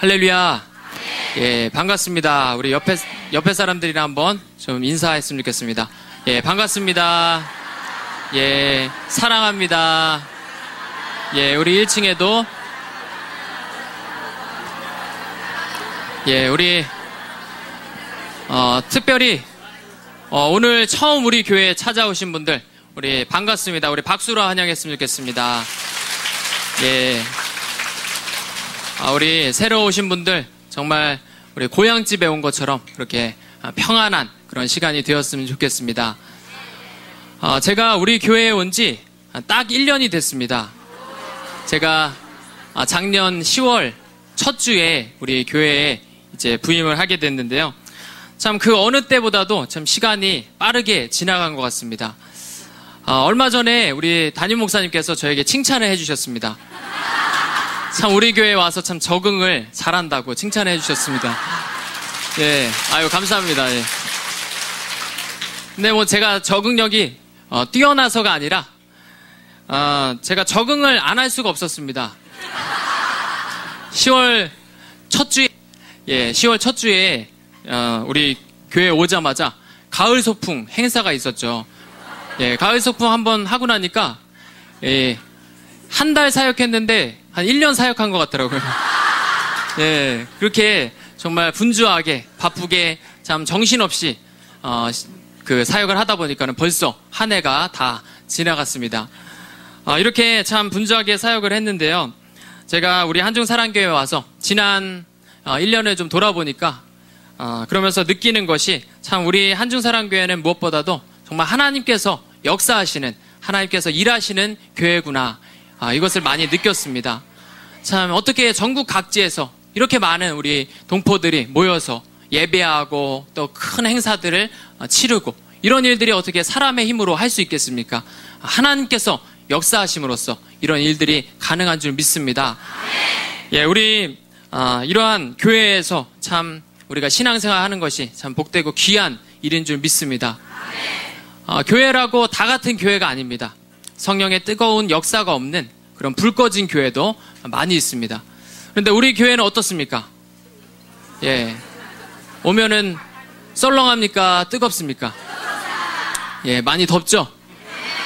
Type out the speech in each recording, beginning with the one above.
할렐루야. 예, 반갑습니다. 우리 옆에 사람들이랑 한번 좀 인사했으면 좋겠습니다. 예, 반갑습니다. 예, 사랑합니다. 예, 우리 1층에도 예, 우리 특별히 오늘 처음 우리 교회에 찾아오신 분들 우리 반갑습니다. 우리 박수로 환영했으면 좋겠습니다. 예, 우리 새로 오신 분들 정말 우리 고향집에 온 것처럼 그렇게 평안한 그런 시간이 되었으면 좋겠습니다. 제가 우리 교회에 온 지 딱 1년이 됐습니다. 제가 작년 10월 첫 주에 우리 교회에 이제 부임을 하게 됐는데요. 참 그 어느 때보다도 참 시간이 빠르게 지나간 것 같습니다. 얼마 전에 우리 담임 목사님께서 저에게 칭찬을 해주셨습니다. 참 우리 교회에 와서 참 적응을 잘한다고 칭찬해 주셨습니다. 예, 아유 감사합니다. 예. 근데 뭐 제가 적응력이 뛰어나서가 아니라 제가 적응을 안 할 수가 없었습니다. 10월 첫 주에 우리 교회 오자마자 가을 소풍 행사가 있었죠. 예, 가을 소풍 한번 하고 나니까 예, 한 달 사역했는데 한 1년 사역한 것 같더라고요. 예, 그렇게 정말 분주하게 바쁘게 참 정신없이 그 사역을 하다 보니까는 벌써 한 해가 다 지나갔습니다. 이렇게 참 분주하게 사역을 했는데요. 제가 우리 한중사랑교회에 와서 지난 1년을 좀 돌아보니까 그러면서 느끼는 것이 참 우리 한중사랑교회는 무엇보다도 정말 하나님께서 역사하시는 하나님께서 일하시는 교회구나. 이것을 많이 느꼈습니다. 참 어떻게 전국 각지에서 이렇게 많은 우리 동포들이 모여서 예배하고 또 큰 행사들을 치르고 이런 일들이 어떻게 사람의 힘으로 할 수 있겠습니까? 하나님께서 역사하심으로써 이런 일들이 가능한 줄 믿습니다. 예, 우리 이러한 교회에서 참 우리가 신앙생활 하는 것이 참 복되고 귀한 일인 줄 믿습니다. 교회라고 다 같은 교회가 아닙니다. 성령의 뜨거운 역사가 없는 그런 불 꺼진 교회도 많이 있습니다. 그런데 우리 교회는 어떻습니까? 예, 오면은 썰렁합니까? 뜨겁습니까? 예, 많이 덥죠?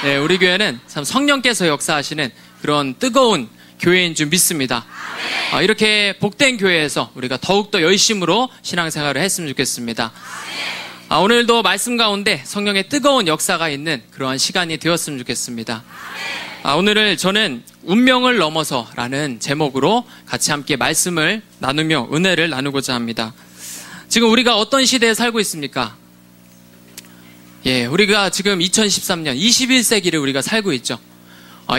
예, 우리 교회는 참 성령께서 역사하시는 그런 뜨거운 교회인 줄 믿습니다. 이렇게 복된 교회에서 우리가 더욱더 열심으로 신앙생활을 했으면 좋겠습니다. 오늘도 말씀 가운데 성령의 뜨거운 역사가 있는 그러한 시간이 되었으면 좋겠습니다. 오늘을 저는 운명을 넘어서라는 제목으로 같이 함께 말씀을 나누며 은혜를 나누고자 합니다. 지금 우리가 어떤 시대에 살고 있습니까? 예, 우리가 지금 2013년 21세기를 우리가 살고 있죠.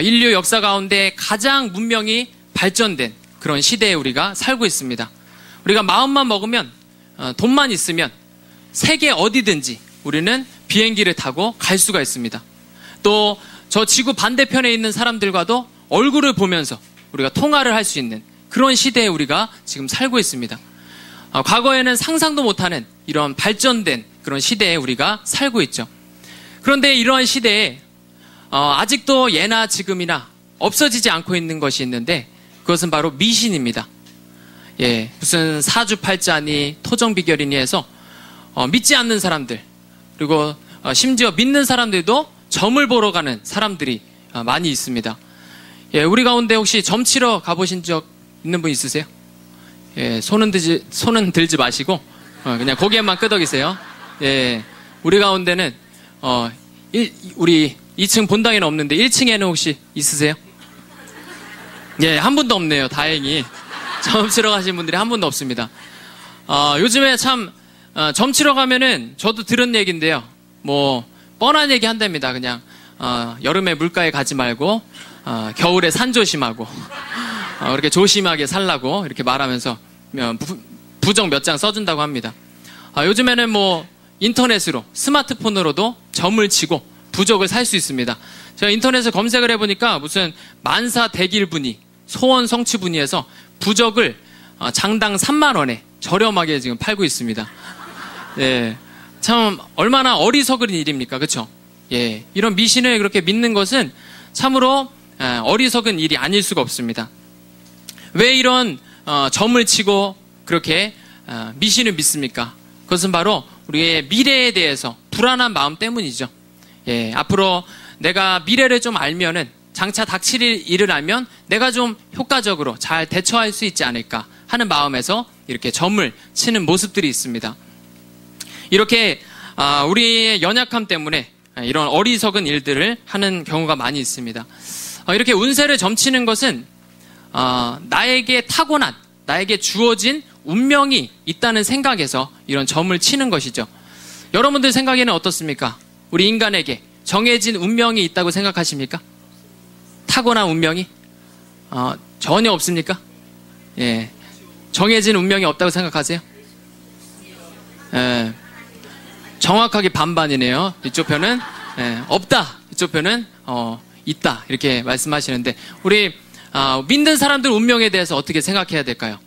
인류 역사 가운데 가장 문명이 발전된 그런 시대에 우리가 살고 있습니다. 우리가 마음만 먹으면 돈만 있으면 세계 어디든지 우리는 비행기를 타고 갈 수가 있습니다. 또 저 지구 반대편에 있는 사람들과도 얼굴을 보면서 우리가 통화를 할 수 있는 그런 시대에 우리가 지금 살고 있습니다. 과거에는 상상도 못하는 이런 발전된 그런 시대에 우리가 살고 있죠. 그런데 이러한 시대에 아직도 예나 지금이나 없어지지 않고 있는 것이 있는데 그것은 바로 미신입니다. 예, 무슨 사주팔자니 토정비결이니 해서 믿지 않는 사람들 그리고 심지어 믿는 사람들도 점을 보러 가는 사람들이 많이 있습니다. 예, 우리 가운데 혹시 점 치러 가보신 적 있는 분 있으세요? 예, 손은 들지 마시고 그냥 고개만 끄덕이세요. 예, 우리 가운데는 우리 2층 본당에는 없는데 1층에는 혹시 있으세요? 예, 한 분도 없네요. 다행히 점 치러 가신 분들이 한 분도 없습니다. 요즘에 참 점 치러 가면은 저도 들은 얘기인데요. 뭐 뻔한 얘기 한답니다. 그냥 여름에 물가에 가지 말고 겨울에 산 조심하고 그렇게 조심하게 살라고 이렇게 말하면서 부적 몇 장 써준다고 합니다. 요즘에는 뭐 인터넷으로 스마트폰으로도 점을 치고 부적을 살 수 있습니다. 제가 인터넷에 검색을 해보니까 무슨 만사 대길분이 소원 성취분이에서 부적을 장당 3만 원에 저렴하게 지금 팔고 있습니다. 예, 참 얼마나 어리석은 일입니까, 그렇죠? 예, 이런 미신을 그렇게 믿는 것은 참으로 어리석은 일이 아닐 수가 없습니다. 왜 이런 점을 치고 그렇게 미신을 믿습니까? 그것은 바로 우리의 미래에 대해서 불안한 마음 때문이죠. 예, 앞으로 내가 미래를 좀 알면은 장차 닥칠 일을 알면 내가 좀 효과적으로 잘 대처할 수 있지 않을까 하는 마음에서 이렇게 점을 치는 모습들이 있습니다. 이렇게 우리의 연약함 때문에 이런 어리석은 일들을 하는 경우가 많이 있습니다. 이렇게 운세를 점치는 것은 나에게 타고난, 나에게 주어진 운명이 있다는 생각에서 이런 점을 치는 것이죠. 여러분들 생각에는 어떻습니까? 우리 인간에게 정해진 운명이 있다고 생각하십니까? 타고난 운명이? 전혀 없습니까? 예. 정해진 운명이 없다고 생각하세요? 예. 정확하게 반반이네요. 이쪽 편은 없다. 이쪽 편은 있다. 이렇게 말씀하시는데 우리 믿는 사람들 운명에 대해서 어떻게 생각해야 될까요?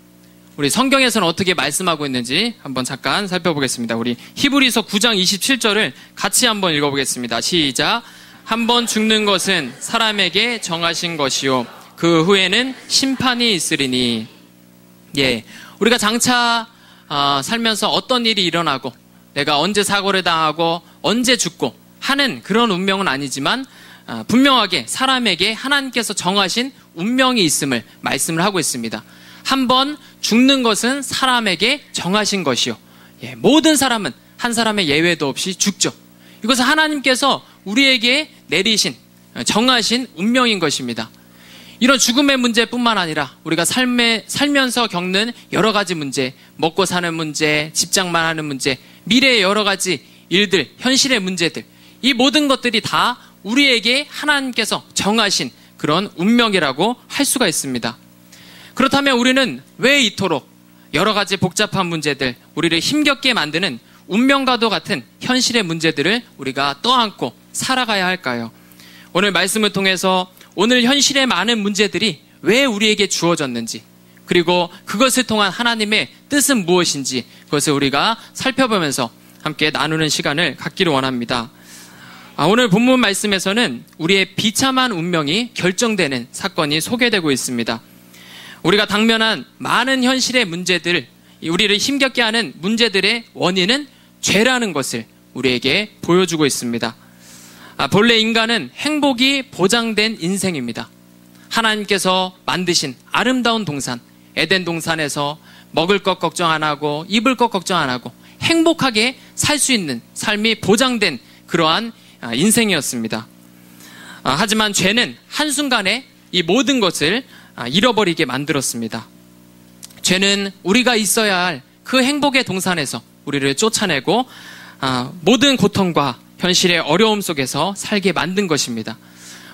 우리 성경에서는 어떻게 말씀하고 있는지 한번 잠깐 살펴보겠습니다. 우리 히브리서 9장 27절을 같이 한번 읽어보겠습니다. 시작. 한번 죽는 것은 사람에게 정하신 것이요 그 후에는 심판이 있으리니. 예, 우리가 장차 살면서 어떤 일이 일어나고 내가 언제 사고를 당하고 언제 죽고 하는 그런 운명은 아니지만 분명하게 사람에게 하나님께서 정하신 운명이 있음을 말씀을 하고 있습니다. 한번 죽는 것은 사람에게 정하신 것이요. 예, 모든 사람은 한 사람의 예외도 없이 죽죠. 이것은 하나님께서 우리에게 내리신 정하신 운명인 것입니다. 이런 죽음의 문제뿐만 아니라 우리가 살면서 겪는 여러 가지 문제, 먹고 사는 문제, 집장만 하는 문제, 미래의 여러 가지 일들, 현실의 문제들, 이 모든 것들이 다 우리에게 하나님께서 정하신 그런 운명이라고 할 수가 있습니다. 그렇다면 우리는 왜 이토록 여러 가지 복잡한 문제들, 우리를 힘겹게 만드는 운명과도 같은 현실의 문제들을 우리가 떠안고 살아가야 할까요? 오늘 말씀을 통해서 오늘 현실의 많은 문제들이 왜 우리에게 주어졌는지, 그리고 그것을 통한 하나님의 뜻은 무엇인지 그것을 우리가 살펴보면서 함께 나누는 시간을 갖기를 원합니다. 오늘 본문 말씀에서는 우리의 비참한 운명이 결정되는 사건이 소개되고 있습니다. 우리가 당면한 많은 현실의 문제들, 우리를 힘겹게 하는 문제들의 원인은 죄라는 것을 우리에게 보여주고 있습니다. 본래 인간은 행복이 보장된 인생입니다. 하나님께서 만드신 아름다운 동산, 에덴 동산에서 먹을 것 걱정 안 하고 입을 것 걱정 안 하고 행복하게 살 수 있는 삶이 보장된 그러한 인생이었습니다. 하지만 죄는 한순간에 이 모든 것을 잃어버리게 만들었습니다. 죄는 우리가 있어야 할 그 행복의 동산에서 우리를 쫓아내고 모든 고통과 현실의 어려움 속에서 살게 만든 것입니다.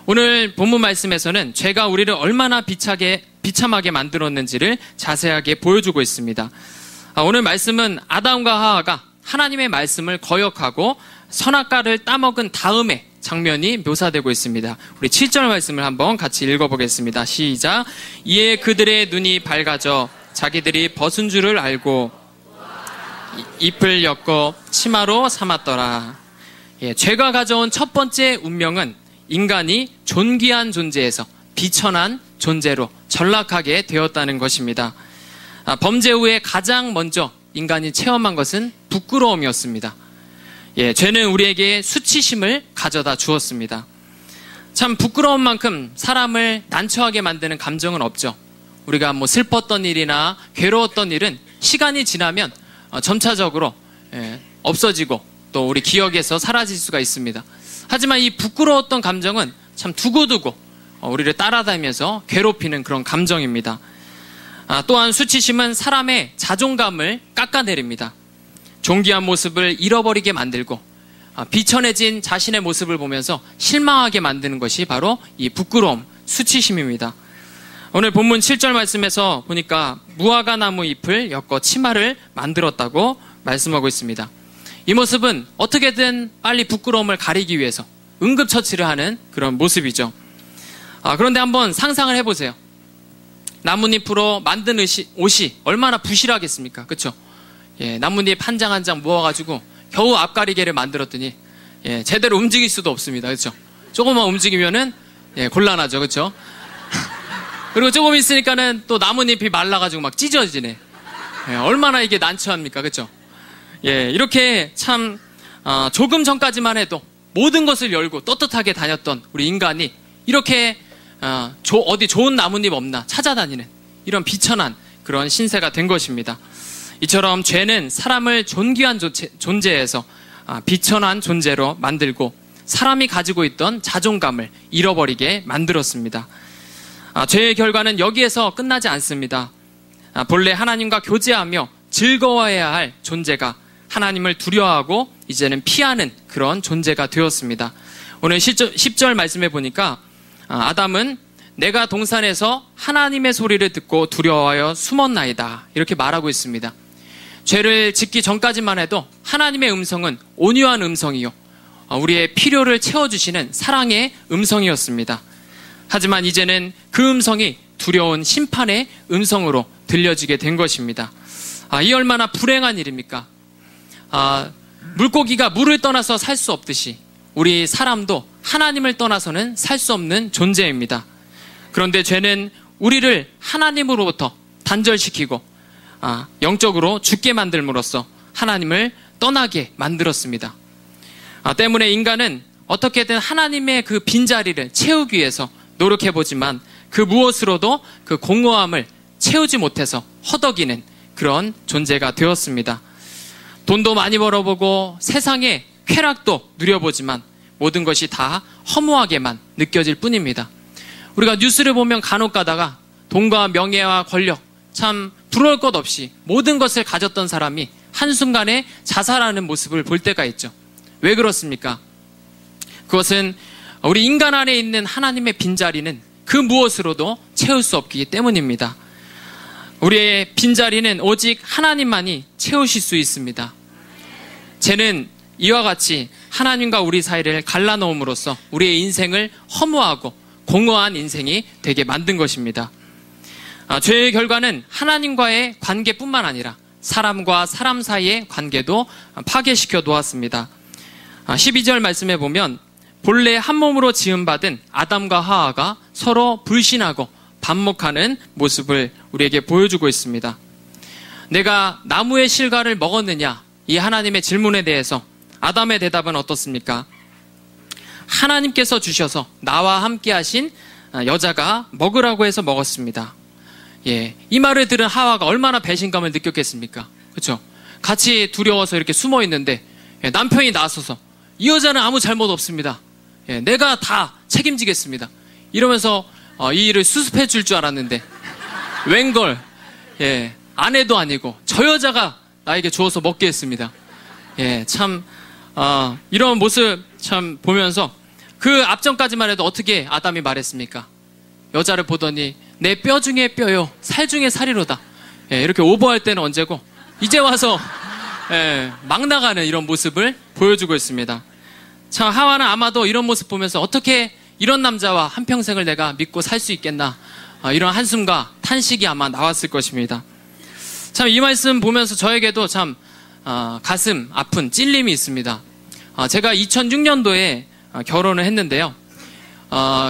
오늘 본문 말씀에서는 죄가 우리를 얼마나 비참하게 만들었는지를 자세하게 보여주고 있습니다. 오늘 말씀은 아담과 하와가 하나님의 말씀을 거역하고 선악과를 따먹은 다음에 장면이 묘사되고 있습니다. 우리 7절 말씀을 한번 같이 읽어보겠습니다. 시작. 이에 그들의 눈이 밝아져 자기들이 벗은 줄을 알고 잎을 엮어 치마로 삼았더라. 예, 죄가 가져온 첫 번째 운명은 인간이 존귀한 존재에서 비천한 존재로 전락하게 되었다는 것입니다. 범죄 후에 가장 먼저 인간이 체험한 것은 부끄러움이었습니다. 예, 죄는 우리에게 수치심을 가져다 주었습니다. 참 부끄러운 만큼 사람을 난처하게 만드는 감정은 없죠. 우리가 슬펐던 일이나 괴로웠던 일은 시간이 지나면 점차적으로 없어지고 또 우리 기억에서 사라질 수가 있습니다. 하지만 이 부끄러웠던 감정은 참 두고두고 우리를 따라다니면서 괴롭히는 그런 감정입니다. 또한 수치심은 사람의 자존감을 깎아내립니다. 존귀한 모습을 잃어버리게 만들고 비천해진 자신의 모습을 보면서 실망하게 만드는 것이 바로 이 부끄러움, 수치심입니다. 오늘 본문 7절 말씀에서 보니까 무화과 나무 잎을 엮어 치마를 만들었다고 말씀하고 있습니다. 이 모습은 어떻게든 빨리 부끄러움을 가리기 위해서 응급처치를 하는 그런 모습이죠. 그런데 한번 상상을 해보세요. 나뭇잎으로 만든 옷이 얼마나 부실하겠습니까? 그렇죠? 예, 나뭇잎 한 장 한 장 모아가지고 겨우 앞가리개를 만들었더니 제대로 움직일 수도 없습니다. 그렇죠? 조금만 움직이면은 곤란하죠. 그렇죠? 그리고 조금 있으니까는 또 나뭇잎이 말라가지고 막 찢어지네. 예, 얼마나 이게 난처합니까? 그쵸? 예, 이렇게 참, 조금 전까지만 해도 모든 것을 열고 떳떳하게 다녔던 우리 인간이 이렇게, 어디 좋은 나뭇잎 없나 찾아다니는 이런 비천한 그런 신세가 된 것입니다. 이처럼 죄는 사람을 존귀한 존재에서 비천한 존재로 만들고 사람이 가지고 있던 자존감을 잃어버리게 만들었습니다. 죄의 결과는 여기에서 끝나지 않습니다. 본래 하나님과 교제하며 즐거워해야 할 존재가 하나님을 두려워하고 이제는 피하는 그런 존재가 되었습니다. 오늘 10절 말씀해 보니까 아담은 내가 동산에서 하나님의 소리를 듣고 두려워하여 숨었나이다 이렇게 말하고 있습니다. 죄를 짓기 전까지만 해도 하나님의 음성은 온유한 음성이요 우리의 필요를 채워주시는 사랑의 음성이었습니다. 하지만 이제는 그 음성이 두려운 심판의 음성으로 들려지게 된 것입니다. 이 얼마나 불행한 일입니까? 물고기가 물을 떠나서 살 수 없듯이 우리 사람도 하나님을 떠나서는 살 수 없는 존재입니다. 그런데 죄는 우리를 하나님으로부터 단절시키고 영적으로 죽게 만들므로써 하나님을 떠나게 만들었습니다. 때문에 인간은 어떻게든 하나님의 그 빈자리를 채우기 위해서 노력해보지만 그 무엇으로도 그 공허함을 채우지 못해서 허덕이는 그런 존재가 되었습니다. 돈도 많이 벌어보고 세상의 쾌락도 누려보지만 모든 것이 다 허무하게만 느껴질 뿐입니다. 우리가 뉴스를 보면 간혹 가다가 돈과 명예와 권력 참 부러울 것 없이 모든 것을 가졌던 사람이 한순간에 자살하는 모습을 볼 때가 있죠. 왜 그렇습니까? 그것은 우리 인간 안에 있는 하나님의 빈자리는 그 무엇으로도 채울 수 없기 때문입니다. 우리의 빈자리는 오직 하나님만이 채우실 수 있습니다. 죄는 이와 같이 하나님과 우리 사이를 갈라놓음으로써 우리의 인생을 허무하고 공허한 인생이 되게 만든 것입니다. 죄의 결과는 하나님과의 관계뿐만 아니라 사람과 사람 사이의 관계도 파괴시켜 놓았습니다. 12절 말씀해 보면 본래 한 몸으로 지음받은 아담과 하와가 서로 불신하고 반목하는 모습을 우리에게 보여주고 있습니다. 내가 나무의 실과를 먹었느냐? 이 하나님의 질문에 대해서 아담의 대답은 어떻습니까? 하나님께서 주셔서 나와 함께 하신 여자가 먹으라고 해서 먹었습니다. 예, 이 말을 들은 하와가 얼마나 배신감을 느꼈겠습니까? 그렇죠? 같이 두려워서 이렇게 숨어 있는데 남편이 나서서 이 여자는 아무 잘못 없습니다. 예, 내가 다 책임지겠습니다. 이러면서 이 일을 수습해 줄 줄 알았는데 웬걸 예, 아내도 아니고 저 여자가 나에게 주어서 먹게 했습니다. 예, 참 이런 모습 참 보면서 그 앞전까지만 해도 어떻게 아담이 말했습니까? 여자를 보더니 내 뼈 중에 뼈요 살 중에 살이로다. 예, 이렇게 오버할 때는 언제고 이제 와서 예, 막 나가는 이런 모습을 보여주고 있습니다. 참 하와는 아마도 이런 모습 보면서 어떻게 이런 남자와 한평생을 내가 믿고 살 수 있겠나 이런 한숨과 탄식이 아마 나왔을 것입니다. 참 이 말씀 보면서 저에게도 참 가슴 아픈 찔림이 있습니다. 제가 2006년도에 결혼을 했는데요.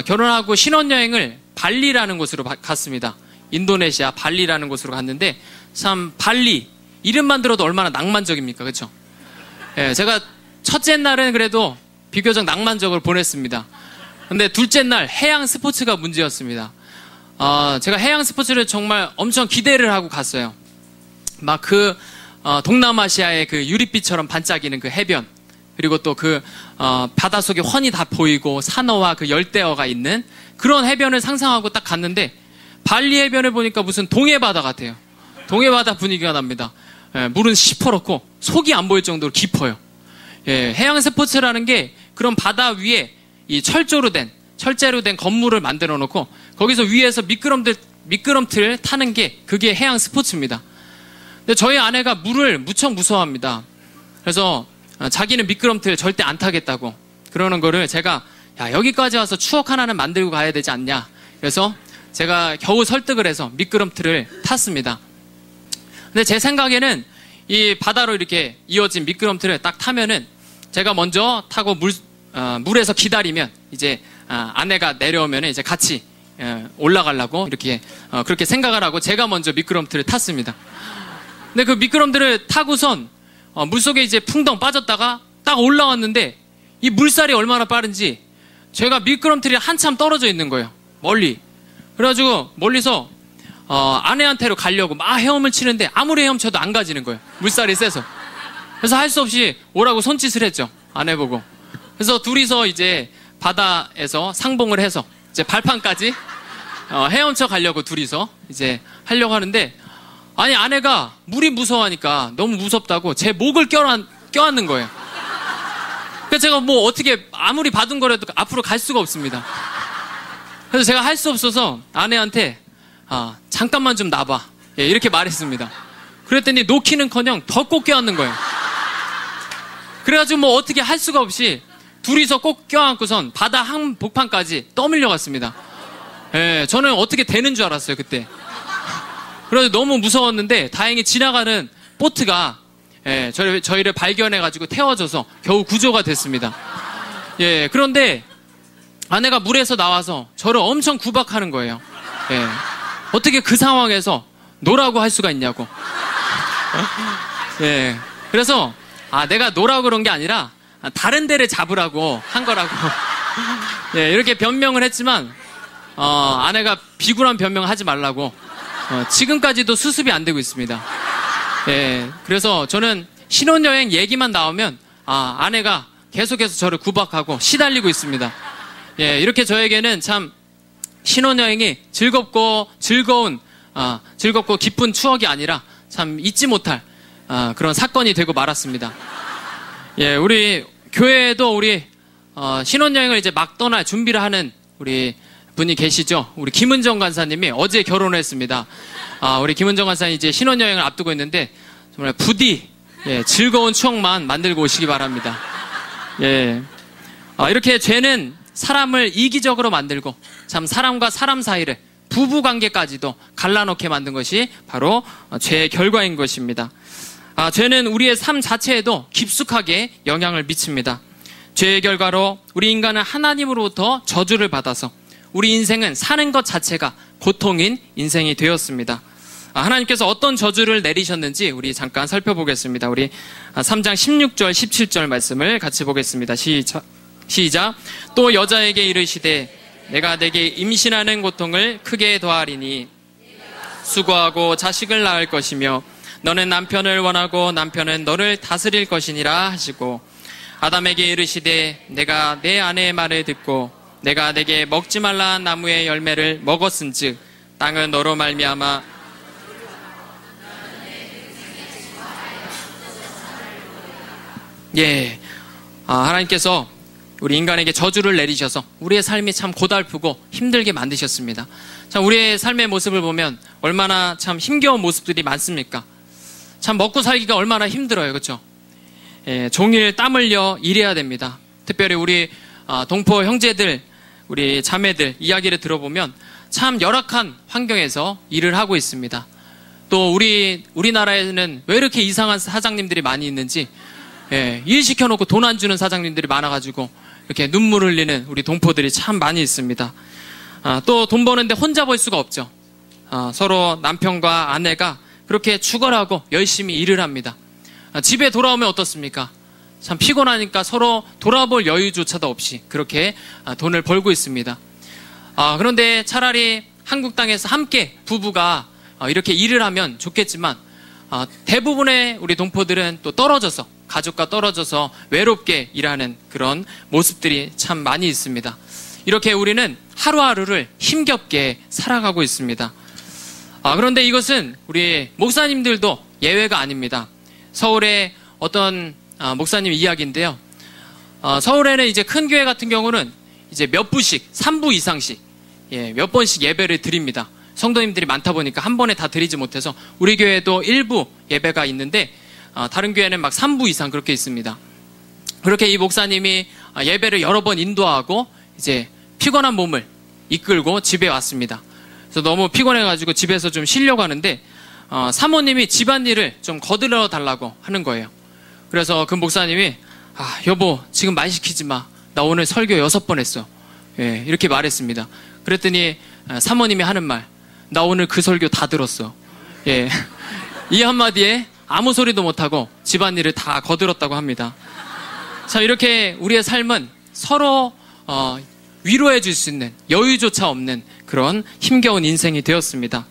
결혼하고 신혼여행을 발리라는 곳으로 갔습니다. 인도네시아 발리라는 곳으로 갔는데 참 발리 이름만 들어도 얼마나 낭만적입니까? 그렇죠? 예, 제가 첫째 날은 그래도 비교적 낭만적으로 보냈습니다. 근데 둘째 날 해양 스포츠가 문제였습니다. 제가 해양 스포츠를 정말 엄청 기대를 하고 갔어요. 막 동남아시아의 그 유릿빛처럼 반짝이는 그 해변, 그리고 또 바닷속에 훤히 다 보이고 산어와 그 열대어가 있는 그런 해변을 상상하고 딱 갔는데 발리 해변을 보니까 무슨 동해바다 같아요. 동해바다 분위기가 납니다. 예, 물은 시퍼렇고 속이 안 보일 정도로 깊어요. 예, 해양 스포츠라는 게 그런 바다 위에 이 철제로 된 건물을 만들어 놓고 거기서 위에서 미끄럼틀을 타는 게 그게 해양 스포츠입니다. 근데 저희 아내가 물을 무척 무서워합니다. 그래서 자기는 미끄럼틀 절대 안 타겠다고 그러는 거를 제가 야, 여기까지 와서 추억 하나는 만들고 가야 되지 않냐. 그래서 제가 겨우 설득을 해서 미끄럼틀을 탔습니다. 근데 제 생각에는 이 바다로 이렇게 이어진 미끄럼틀을 딱 타면은 제가 먼저 타고 물에서 기다리면 이제 아내가 내려오면 이제 같이 올라가려고 이렇게 그렇게 생각을 하고 제가 먼저 미끄럼틀을 탔습니다. 근데 그 미끄럼틀을 타고선 물속에 이제 풍덩 빠졌다가 딱 올라왔는데 이 물살이 얼마나 빠른지 제가 미끄럼틀이 한참 떨어져 있는 거예요. 멀리. 그래가지고 멀리서 아내한테로 가려고 막 헤엄을 치는데 아무리 헤엄쳐도 안 가지는 거예요. 물살이 세서. 그래서 할 수 없이 오라고 손짓을 했죠. 아내 보고. 그래서 둘이서 이제 바다에서 상봉을 해서 이제 발판까지 헤엄쳐 가려고 둘이서 이제 하려고 하는데 아니 아내가 물이 무서워하니까 너무 무섭다고 제 목을 껴안는 거예요. 그래서 제가 뭐 어떻게 아무리 바둥거려도 앞으로 갈 수가 없습니다. 그래서 제가 할 수 없어서 아내한테 잠깐만 좀 놔봐. 예, 이렇게 말했습니다. 그랬더니 놓기는커녕 더 꼭 껴안는 거예요. 그래가지고 뭐 어떻게 할 수가 없이 둘이서 꼭 껴안고선 바다 한복판까지 떠밀려 갔습니다. 예, 저는 어떻게 되는 줄 알았어요 그때. 그래서 너무 무서웠는데 다행히 지나가는 보트가 저희를 발견해가지고 태워줘서 겨우 구조가 됐습니다. 예, 그런데 아내가 물에서 나와서 저를 엄청 구박하는 거예요. 예, 어떻게 그 상황에서 노라고 할 수가 있냐고. 예, 그래서 내가 노라고 그런 게 아니라 다른 데를 잡으라고 한 거라고. 예, 이렇게 변명을 했지만 아내가 비굴한 변명을 하지 말라고 지금까지도 수습이 안 되고 있습니다. 예, 그래서 저는 신혼여행 얘기만 나오면 아내가 계속해서 저를 구박하고 시달리고 있습니다. 예, 이렇게 저에게는 참 신혼여행이 즐겁고 기쁜 추억이 아니라 참 잊지 못할 그런 사건이 되고 말았습니다. 예, 우리 교회에도 우리 신혼여행을 이제 막 떠날 준비를 하는 우리 분이 계시죠. 우리 김은정 간사님이 어제 결혼을 했습니다. 우리 김은정 간사님 이제 신혼여행을 앞두고 있는데 정말 부디 즐거운 추억만 만들고 오시기 바랍니다. 예, 이렇게 죄는 사람을 이기적으로 만들고 참 사람과 사람 사이를 부부관계까지도 갈라놓게 만든 것이 바로 죄의 결과인 것입니다. 죄는 우리의 삶 자체에도 깊숙하게 영향을 미칩니다. 죄의 결과로 우리 인간은 하나님으로부터 저주를 받아서 우리 인생은 사는 것 자체가 고통인 인생이 되었습니다. 하나님께서 어떤 저주를 내리셨는지 우리 잠깐 살펴보겠습니다. 우리 3장 16절 17절 말씀을 같이 보겠습니다. 시작. 또 여자에게 이르시되 내가 내게 임신하는 고통을 크게 더하리니 수고하고 자식을 낳을 것이며 너는 남편을 원하고 남편은 너를 다스릴 것이니라 하시고 아담에게 이르시되 내가 내 아내의 말을 듣고 내가 내게 먹지 말라 한 나무의 열매를 먹었은즉 땅은 너로 말미암아 하나님께서 우리 인간에게 저주를 내리셔서 우리의 삶이 참 고달프고 힘들게 만드셨습니다. 참 우리의 삶의 모습을 보면 얼마나 참 힘겨운 모습들이 많습니까? 참 먹고 살기가 얼마나 힘들어요. 그렇죠? 예, 종일 땀 흘려 일해야 됩니다. 특별히 우리 동포 형제들, 우리 자매들 이야기를 들어보면 참 열악한 환경에서 일을 하고 있습니다. 또 우리나라에는 왜 이렇게 이상한 사장님들이 많이 있는지 일 시켜놓고 돈 안 주는 사장님들이 많아가지고 이렇게 눈물 흘리는 우리 동포들이 참 많이 있습니다. 또 돈 버는데 혼자 벌 수가 없죠. 서로 남편과 아내가 그렇게 축월하고 열심히 일을 합니다. 집에 돌아오면 어떻습니까? 참 피곤하니까 서로 돌아볼 여유조차도 없이 그렇게 돈을 벌고 있습니다. 그런데 차라리 한국 땅에서 함께 부부가 이렇게 일을 하면 좋겠지만 대부분의 우리 동포들은 또 떨어져서 가족과 떨어져서 외롭게 일하는 그런 모습들이 참 많이 있습니다. 이렇게 우리는 하루하루를 힘겹게 살아가고 있습니다. 그런데 이것은 우리 목사님들도 예외가 아닙니다. 서울의 어떤 목사님 이야기인데요. 서울에는 이제 큰 교회 같은 경우는 이제 몇 부씩, 3부 이상씩, 몇 번씩 예배를 드립니다. 성도님들이 많다 보니까 한 번에 다 드리지 못해서 우리 교회도 일부 예배가 있는데 다른 교회는 막 3부 이상 그렇게 있습니다. 그렇게 이 목사님이 예배를 여러 번 인도하고 이제 피곤한 몸을 이끌고 집에 왔습니다. 그래서 너무 피곤해가지고 집에서 좀 쉬려고 하는데 사모님이 집안일을 좀 거들러 달라고 하는 거예요. 그래서 그 목사님이 여보 지금 말 시키지 마. 나 오늘 설교 6번 했어. 이렇게 말했습니다. 그랬더니 사모님이 하는 말, 나 오늘 그 설교 다 들었어. 예. 이 한마디에 아무 소리도 못하고 집안일을 다 거들었다고 합니다. 참, 이렇게 우리의 삶은 서로 위로해 줄 수 있는, 여유조차 없는 그런 힘겨운 인생이 되었습니다.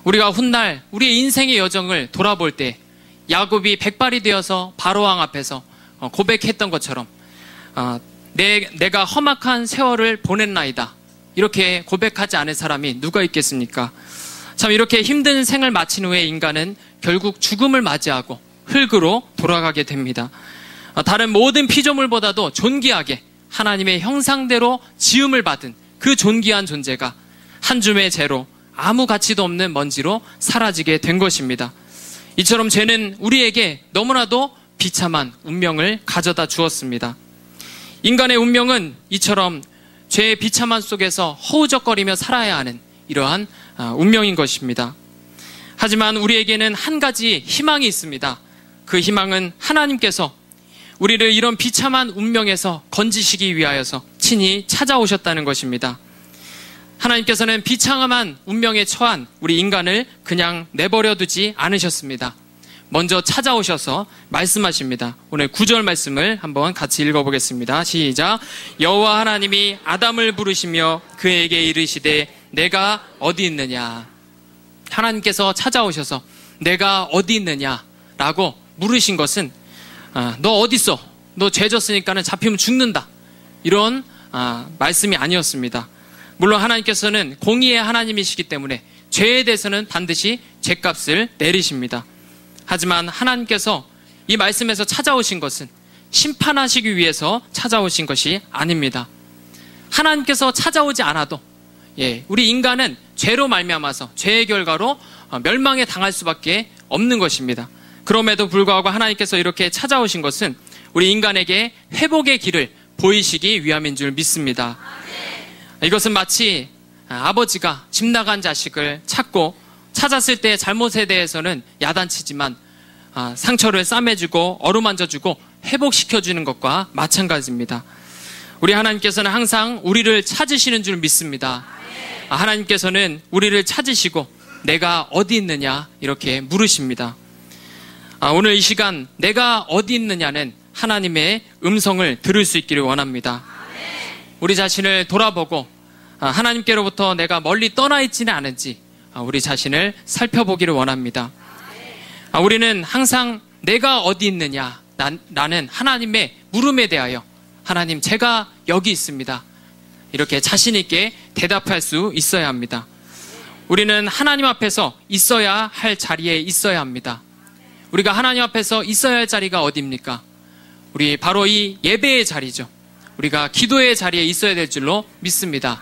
우리가 훗날 우리의 인생의 여정을 돌아볼 때 야곱이 백발이 되어서 바로왕 앞에서 고백했던 것처럼 내가 험악한 세월을 보냈나이다, 이렇게 고백하지 않을 사람이 누가 있겠습니까? 참, 이렇게 힘든 생을 마친 후에 인간은 결국 죽음을 맞이하고 흙으로 돌아가게 됩니다. 다른 모든 피조물보다도 존귀하게 하나님의 형상대로 지음을 받은 그 존귀한 존재가 한 줌의 재로 아무 가치도 없는 먼지로 사라지게 된 것입니다. 이처럼 죄는 우리에게 너무나도 비참한 운명을 가져다 주었습니다. 인간의 운명은 이처럼 죄의 비참한 속에서 허우적거리며 살아야 하는 이러한 운명인 것입니다. 하지만 우리에게는 한 가지 희망이 있습니다. 그 희망은 하나님께서 우리를 이런 비참한 운명에서 건지시기 위하여서 친히 찾아오셨다는 것입니다. 하나님께서는 비참한 운명에 처한 우리 인간을 그냥 내버려 두지 않으셨습니다. 먼저 찾아오셔서 말씀하십니다. 오늘 9절 말씀을 한번 같이 읽어보겠습니다. 시작. 여호와 하나님이 아담을 부르시며 그에게 이르시되 내가 어디 있느냐. 하나님께서 찾아오셔서 내가 어디 있느냐라고 물으신 것은 너 어디 있어? 너 죄 졌으니까는 잡히면 죽는다, 이런 말씀이 아니었습니다. 물론 하나님께서는 공의의 하나님이시기 때문에 죄에 대해서는 반드시 죄값을 내리십니다. 하지만 하나님께서 이 말씀에서 찾아오신 것은 심판하시기 위해서 찾아오신 것이 아닙니다. 하나님께서 찾아오지 않아도 우리 인간은 죄로 말미암아서 죄의 결과로 멸망에 당할 수밖에 없는 것입니다. 그럼에도 불구하고 하나님께서 이렇게 찾아오신 것은 우리 인간에게 회복의 길을 보이시기 위함인 줄 믿습니다. 이것은 마치 아버지가 집 나간 자식을 찾았을 때 잘못에 대해서는 야단치지만 상처를 싸매주고 어루만져주고 회복시켜주는 것과 마찬가지입니다. 우리 하나님께서는 항상 우리를 찾으시는 줄 믿습니다. 하나님께서는 우리를 찾으시고 내가 어디 있느냐, 이렇게 물으십니다. 오늘 이 시간 내가 어디 있느냐는 하나님의 음성을 들을 수 있기를 원합니다. 우리 자신을 돌아보고 하나님께로부터 내가 멀리 떠나 있지는 않은지 우리 자신을 살펴보기를 원합니다. 우리는 항상 내가 어디 있느냐 라는 하나님의 물음에 대하여 하나님, 제가 여기 있습니다, 이렇게 자신 있게 대답할 수 있어야 합니다. 우리는 하나님 앞에서 있어야 할 자리에 있어야 합니다. 우리가 하나님 앞에서 있어야 할 자리가 어디입니까? 우리 바로 이 예배의 자리죠. 우리가 기도의 자리에 있어야 될 줄로 믿습니다.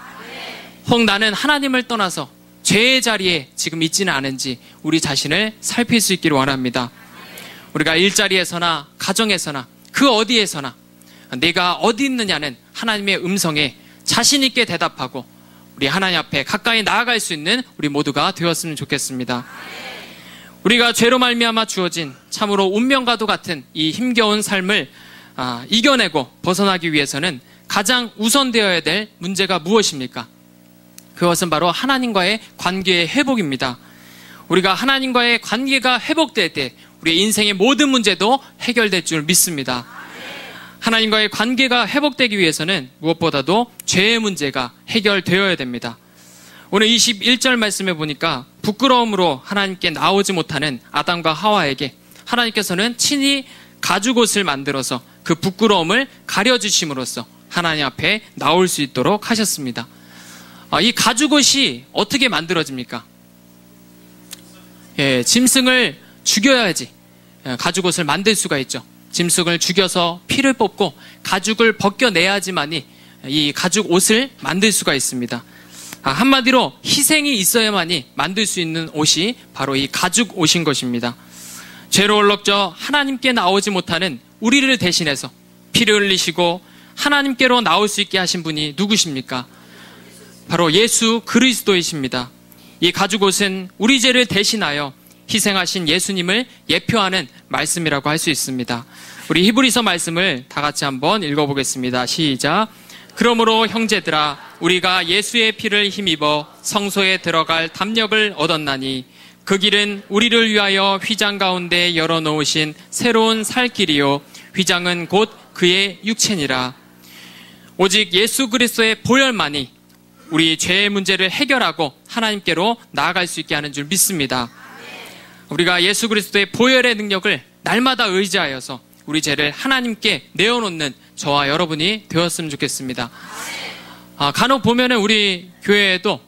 혹 나는 하나님을 떠나서 죄의 자리에 지금 있지는 않은지 우리 자신을 살필 수 있기를 원합니다. 우리가 일자리에서나 가정에서나 그 어디에서나 내가 어디 있느냐는 하나님의 음성에 자신 있게 대답하고 우리 하나님 앞에 가까이 나아갈 수 있는 우리 모두가 되었으면 좋겠습니다. 우리가 죄로 말미암아 주어진 참으로 운명과도 같은 이 힘겨운 삶을 이겨내고 벗어나기 위해서는 가장 우선되어야 될 문제가 무엇입니까? 그것은 바로 하나님과의 관계의 회복입니다. 우리가 하나님과의 관계가 회복될 때 우리의 인생의 모든 문제도 해결될 줄 믿습니다. 하나님과의 관계가 회복되기 위해서는 무엇보다도 죄의 문제가 해결되어야 됩니다. 오늘 21절 말씀에 보니까 부끄러움으로 하나님께 나오지 못하는 아담과 하와에게 하나님께서는 친히 가죽옷을 만들어서 그 부끄러움을 가려주심으로써 하나님 앞에 나올 수 있도록 하셨습니다. 이 가죽옷이 어떻게 만들어집니까? 짐승을 죽여야지 가죽옷을 만들 수가 있죠. 짐승을 죽여서 피를 뽑고 가죽을 벗겨내야지만이 이 가죽옷을 만들 수가 있습니다. 한마디로 희생이 있어야만이 만들 수 있는 옷이 바로 이 가죽옷인 것입니다. 죄로 얼룩져 하나님께 나오지 못하는 우리를 대신해서 피를 흘리시고 하나님께로 나올 수 있게 하신 분이 누구십니까? 바로 예수 그리스도이십니다. 이 가죽옷은 우리 죄를 대신하여 희생하신 예수님을 예표하는 말씀이라고 할 수 있습니다. 우리 히브리서 말씀을 다 같이 한번 읽어보겠습니다. 시작. 그러므로 형제들아 우리가 예수의 피를 힘입어 성소에 들어갈 담력을 얻었나니 그 길은 우리를 위하여 휘장 가운데 열어놓으신 새로운 살 길이요 휘장은 곧 그의 육체니라. 오직 예수 그리스도의 보혈만이 우리 죄의 문제를 해결하고 하나님께로 나아갈 수 있게 하는 줄 믿습니다. 우리가 예수 그리스도의 보혈의 능력을 날마다 의지하여서 우리 죄를 하나님께 내어놓는 저와 여러분이 되었으면 좋겠습니다. 간혹 보면은 우리 교회에도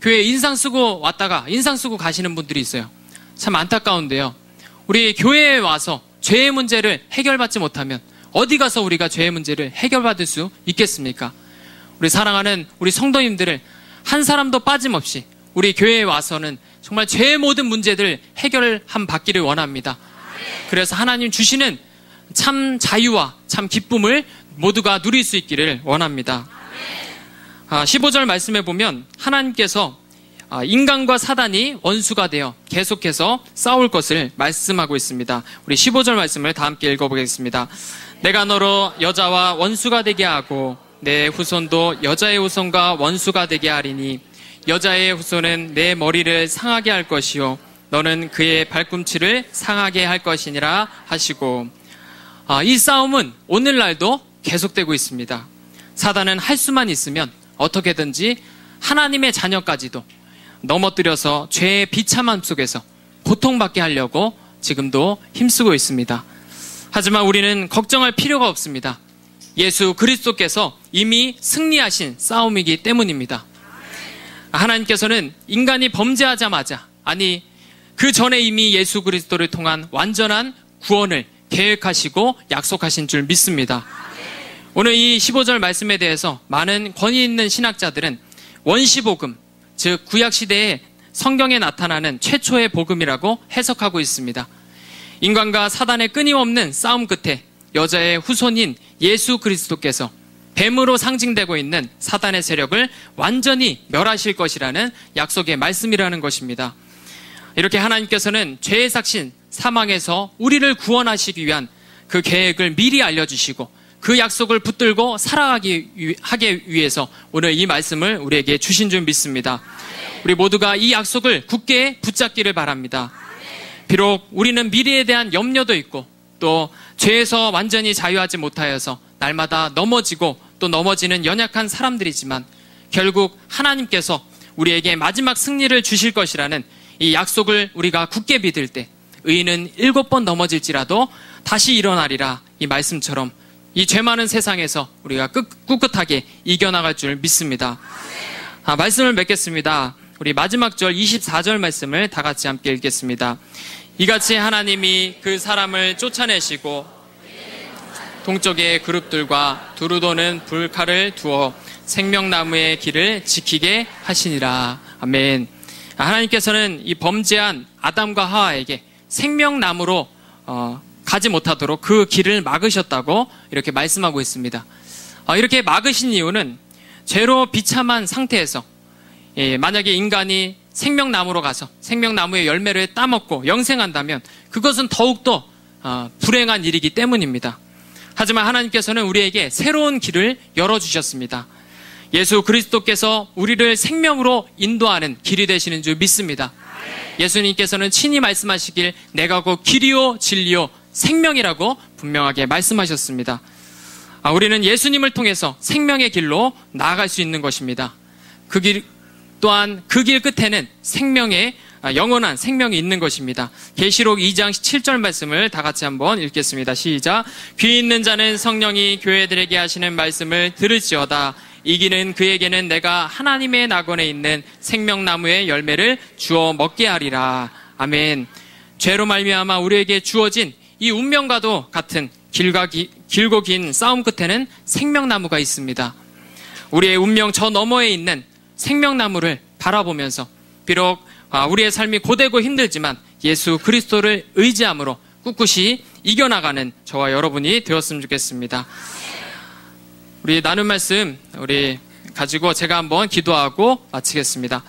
교회에 인상 쓰고 왔다가 인상 쓰고 가시는 분들이 있어요. 참 안타까운데요. 우리 교회에 와서 죄의 문제를 해결받지 못하면 어디 가서 우리가 죄의 문제를 해결받을 수 있겠습니까? 우리 사랑하는 우리 성도님들을 한 사람도 빠짐없이 우리 교회에 와서는 정말 죄의 모든 문제들을 해결함 받기를 원합니다. 그래서 하나님 주시는 참 자유와 참 기쁨을 모두가 누릴 수 있기를 원합니다. 15절 말씀에 보면 하나님께서 인간과 사단이 원수가 되어 계속해서 싸울 것을 말씀하고 있습니다. 우리 15절 말씀을 다 함께 읽어보겠습니다. 내가 너로 여자와 원수가 되게 하고 내 후손도 여자의 후손과 원수가 되게 하리니 여자의 후손은 내 머리를 상하게 할 것이요 너는 그의 발꿈치를 상하게 할 것이니라 하시고, 이 싸움은 오늘날도 계속되고 있습니다. 사단은 할 수만 있으면 어떻게든지 하나님의 자녀까지도 넘어뜨려서 죄의 비참함 속에서 고통받게 하려고 지금도 힘쓰고 있습니다. 하지만 우리는 걱정할 필요가 없습니다. 예수 그리스도께서 이미 승리하신 싸움이기 때문입니다. 하나님께서는 인간이 범죄하자마자, 아니 그 전에 이미 예수 그리스도를 통한 완전한 구원을 계획하시고 약속하신 줄 믿습니다. 오늘 이 15절 말씀에 대해서 많은 권위 있는 신학자들은 원시복음, 즉 구약시대에 성경에 나타나는 최초의 복음이라고 해석하고 있습니다. 인간과 사단의 끊임없는 싸움 끝에 여자의 후손인 예수 그리스도께서 뱀으로 상징되고 있는 사단의 세력을 완전히 멸하실 것이라는 약속의 말씀이라는 것입니다. 이렇게 하나님께서는 죄의 삭신 사망에서 우리를 구원하시기 위한 그 계획을 미리 알려주시고 그 약속을 붙들고 살아가기 하기 위해서 오늘 이 말씀을 우리에게 주신 줄 믿습니다. 우리 모두가 이 약속을 굳게 붙잡기를 바랍니다. 비록 우리는 미래에 대한 염려도 있고 또 죄에서 완전히 자유하지 못하여서 날마다 넘어지고 또 넘어지는 연약한 사람들이지만 결국 하나님께서 우리에게 마지막 승리를 주실 것이라는 이 약속을 우리가 굳게 믿을 때 의인은 7번 넘어질지라도 다시 일어나리라, 이 말씀처럼 이 죄 많은 세상에서 우리가 꿋꿋하게 이겨나갈 줄 믿습니다. 말씀을 맺겠습니다. 우리 마지막 절 24절 말씀을 다 같이 함께 읽겠습니다. 이같이 하나님이 그 사람을 쫓아내시고 동쪽의 그룹들과 두루 도는 불칼을 두어 생명나무의 길을 지키게 하시니라. 아멘. 하나님께서는 이 범죄한 아담과 하와에게 생명나무로 가지 못하도록 그 길을 막으셨다고 이렇게 말씀하고 있습니다. 이렇게 막으신 이유는 죄로 비참한 상태에서 만약에 인간이 생명나무로 가서 생명나무의 열매를 따먹고 영생한다면 그것은 더욱더 불행한 일이기 때문입니다. 하지만 하나님께서는 우리에게 새로운 길을 열어주셨습니다. 예수 그리스도께서 우리를 생명으로 인도하는 길이 되시는 줄 믿습니다. 예수님께서는 친히 말씀하시길 내가 곧 길이요 진리요 생명이라고 분명하게 말씀하셨습니다. 우리는 예수님을 통해서 생명의 길로 나아갈 수 있는 것입니다. 그 길 또한 그 길 끝에는 생명의 영원한 생명이 있는 것입니다. 계시록 2장 7절 말씀을 다 같이 한번 읽겠습니다. 시작. 귀 있는 자는 성령이 교회들에게 하시는 말씀을 들을지어다. 이기는 그에게는 내가 하나님의 낙원에 있는 생명나무의 열매를 주어 먹게 하리라. 아멘. 죄로 말미암아 우리에게 주어진 이 운명과도 같은 길고 긴 싸움 끝에는 생명나무가 있습니다. 우리의 운명 저 너머에 있는 생명나무를 바라보면서 비록 우리의 삶이 고되고 힘들지만 예수 그리스도를 의지함으로 꿋꿋이 이겨나가는 저와 여러분이 되었으면 좋겠습니다. 우리 나눈 말씀 우리 가지고 제가 한번 기도하고 마치겠습니다.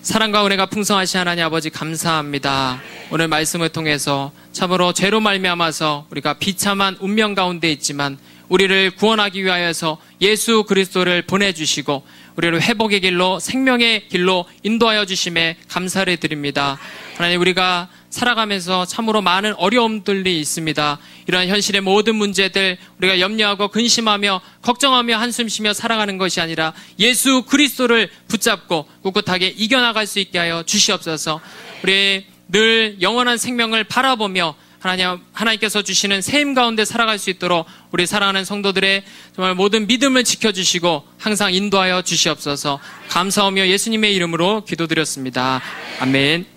사랑과 은혜가 풍성하신 하나님 아버지 감사합니다. 오늘 말씀을 통해서 참으로 죄로 말미암아서 우리가 비참한 운명 가운데 있지만 우리를 구원하기 위하여서 예수 그리스도를 보내주시고 우리를 회복의 길로 생명의 길로 인도하여 주심에 감사를 드립니다. 하나님, 우리가 살아가면서 참으로 많은 어려움들이 있습니다. 이러한 현실의 모든 문제들 우리가 염려하고 근심하며 걱정하며 한숨 쉬며 살아가는 것이 아니라 예수 그리스도를 붙잡고 꿋꿋하게 이겨나갈 수 있게 하여 주시옵소서. 우리 늘 영원한 생명을 바라보며 하나님께서 주시는 새 힘 가운데 살아갈 수 있도록 우리 사랑하는 성도들의 정말 모든 믿음을 지켜주시고 항상 인도하여 주시옵소서. 감사하며 예수님의 이름으로 기도드렸습니다. 아멘.